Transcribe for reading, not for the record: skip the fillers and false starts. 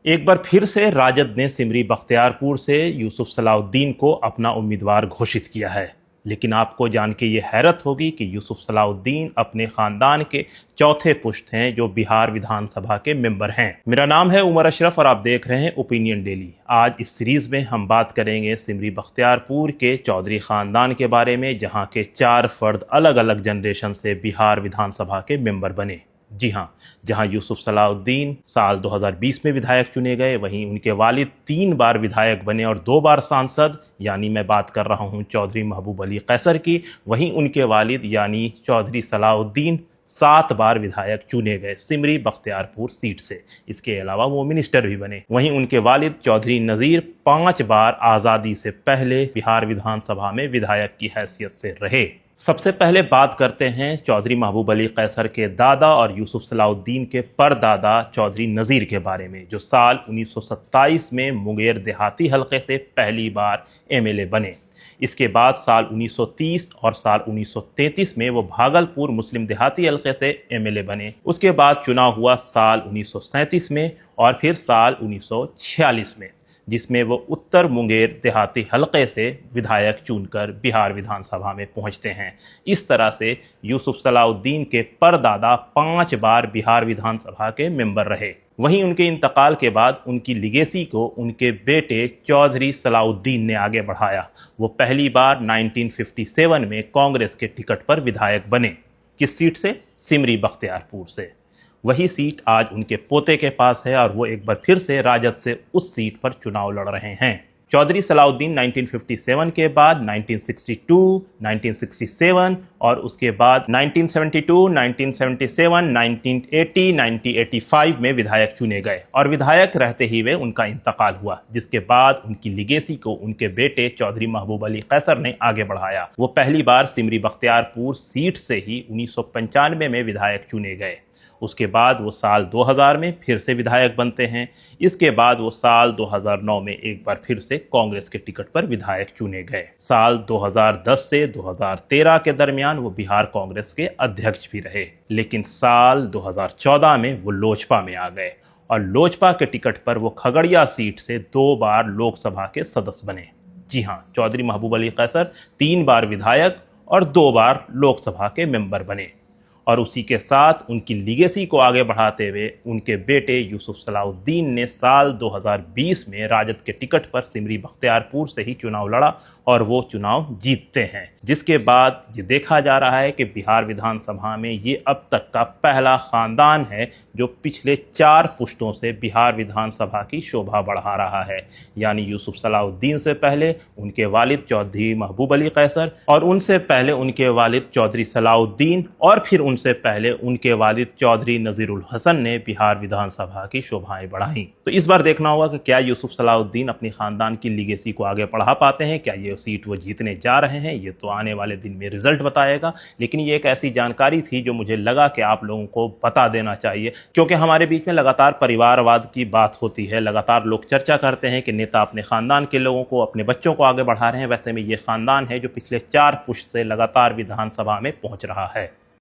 एक बार फिर से राजद ने सिमरी बख्तियारपुर से यूसुफ सलाउद्दीन को अपना उम्मीदवार घोषित किया है। लेकिन आपको जान के ये हैरत होगी कि यूसुफ सलाउद्दीन अपने ख़ानदान के चौथे पुश्त हैं जो बिहार विधानसभा के मेंबर हैं। मेरा नाम है उमर अशरफ और आप देख रहे हैं ओपिनियन डेली। आज इस सीरीज़ में हम बात करेंगे सिमरी बख्तियारपुर के चौधरी ख़ानदान के बारे में, जहाँ के 4 फर्द अलग अलग जनरेशन से बिहार विधानसभा के मेंबर बने। जी हाँ, जहां यूसुफ सलाउद्दीन साल 2020 में विधायक चुने गए, वहीं उनके वालिद 3 बार विधायक बने और 2 बार सांसद, यानी मैं बात कर रहा हूं चौधरी महबूब अली कैसर की। वहीं उनके वालिद यानी चौधरी सलाउद्दीन 7 बार विधायक चुने गए सिमरी बख्तियारपुर सीट से। इसके अलावा वो मिनिस्टर भी बने। वहीं उनके वालिद चौधरी नज़ीर 5 बार आज़ादी से पहले बिहार विधानसभा में विधायक की हैसियत से रहे। सबसे पहले बात करते हैं चौधरी महबूब अली कैसर के दादा और यूसुफ सलाउद्दीन के परदादा चौधरी नज़ीर के बारे में, जो साल 1927 में मुंगेर देहाती हलके से पहली बार एमएलए बने। इसके बाद साल 1930 और साल 1933 में वो भागलपुर मुस्लिम देहाती हलके से एमएलए बने। उसके बाद चुनाव हुआ साल 1937 में और फिर साल 1946 में, जिसमें वो उत्तर मुंगेर देहाती हलके से विधायक चुनकर बिहार विधानसभा में पहुंचते हैं। इस तरह से यूसुफ सलाउद्दीन के परदादा 5 बार बिहार विधानसभा के मेंबर रहे। वहीं उनके इंतकाल के बाद उनकी लिगेसी को उनके बेटे चौधरी सलाउद्दीन ने आगे बढ़ाया। वो पहली बार 1957 में कांग्रेस के टिकट पर विधायक बने। किस सीट से? सिमरी बख्तियारपुर से। वही सीट आज उनके पोते के पास है और वो एक बार फिर से राजद से उस सीट पर चुनाव लड़ रहे हैं। चौधरी सलाउद्दीन 1957 के बाद 1962, 1967 और उसके बाद 1972, 1977, 1980, 1985 में विधायक चुने गए और विधायक रहते ही वे उनका इंतकाल हुआ, जिसके बाद उनकी लिगेसी को उनके बेटे चौधरी महबूब अली कैसर ने आगे बढ़ाया। वो पहली बार सिमरी बख्तियारपुर सीट से ही 1995 में विधायक चुने गए। उसके बाद वो साल 2000 में फिर से विधायक बनते हैं। इसके बाद वो साल 2009 में एक बार फिर से कांग्रेस के टिकट पर विधायक चुने गए। साल 2010 से 2013 के दरमियान वो बिहार कांग्रेस के अध्यक्ष भी रहे। लेकिन साल 2014 में वो लोजपा में आ गए और लोजपा के टिकट पर वो खगड़िया सीट से 2 बार लोकसभा के सदस्य बने। जी हाँ, चौधरी महबूब अली कैसर 3 बार विधायक और 2 बार लोकसभा के मेंबर बने। और उसी के साथ उनकी लिगेसी को आगे बढ़ाते हुए उनके बेटे यूसुफ सलाउद्दीन ने साल 2020 में राजद के टिकट पर सिमरी बख्तियारपुर से ही चुनाव लड़ा और वो चुनाव जीतते हैं। जिसके बाद ये देखा जा रहा है कि बिहार विधानसभा में ये अब तक का पहला ख़ानदान है जो पिछले 4 पुश्तों से बिहार विधानसभा की शोभा बढ़ा रहा है। यानी यूसुफ सलाउद्दीन से पहले उनके वालिद चौधरी महबूब अली कैसर और उनसे पहले उनके वालिद चौधरी सलाउद्दीन और फिर उनसे पहले उनके वालिद चौधरी नज़ीरुल हसन ने बिहार विधानसभा की शोभाएं बढ़ाई। तो इस बार देखना होगा कि क्या यूसुफ सलाउद्दीन अपनी खानदान की लिगेसी को आगे बढ़ा पाते हैं, क्या ये सीट वो जीतने जा रहे हैं। ये तो आने वाले दिन में रिजल्ट बताएगा। लेकिन ये एक ऐसी जानकारी थी जो मुझे लगा कि आप लोगों को बता देना चाहिए, क्योंकि हमारे बीच में लगातार परिवारवाद की बात होती है। लगातार लोग चर्चा करते हैं कि नेता अपने खानदान के लोगों को, अपने बच्चों को आगे बढ़ा रहे हैं। वैसे में ये खानदान है जो पिछले 4 पुश्त से लगातार विधानसभा में पहुंच रहा है।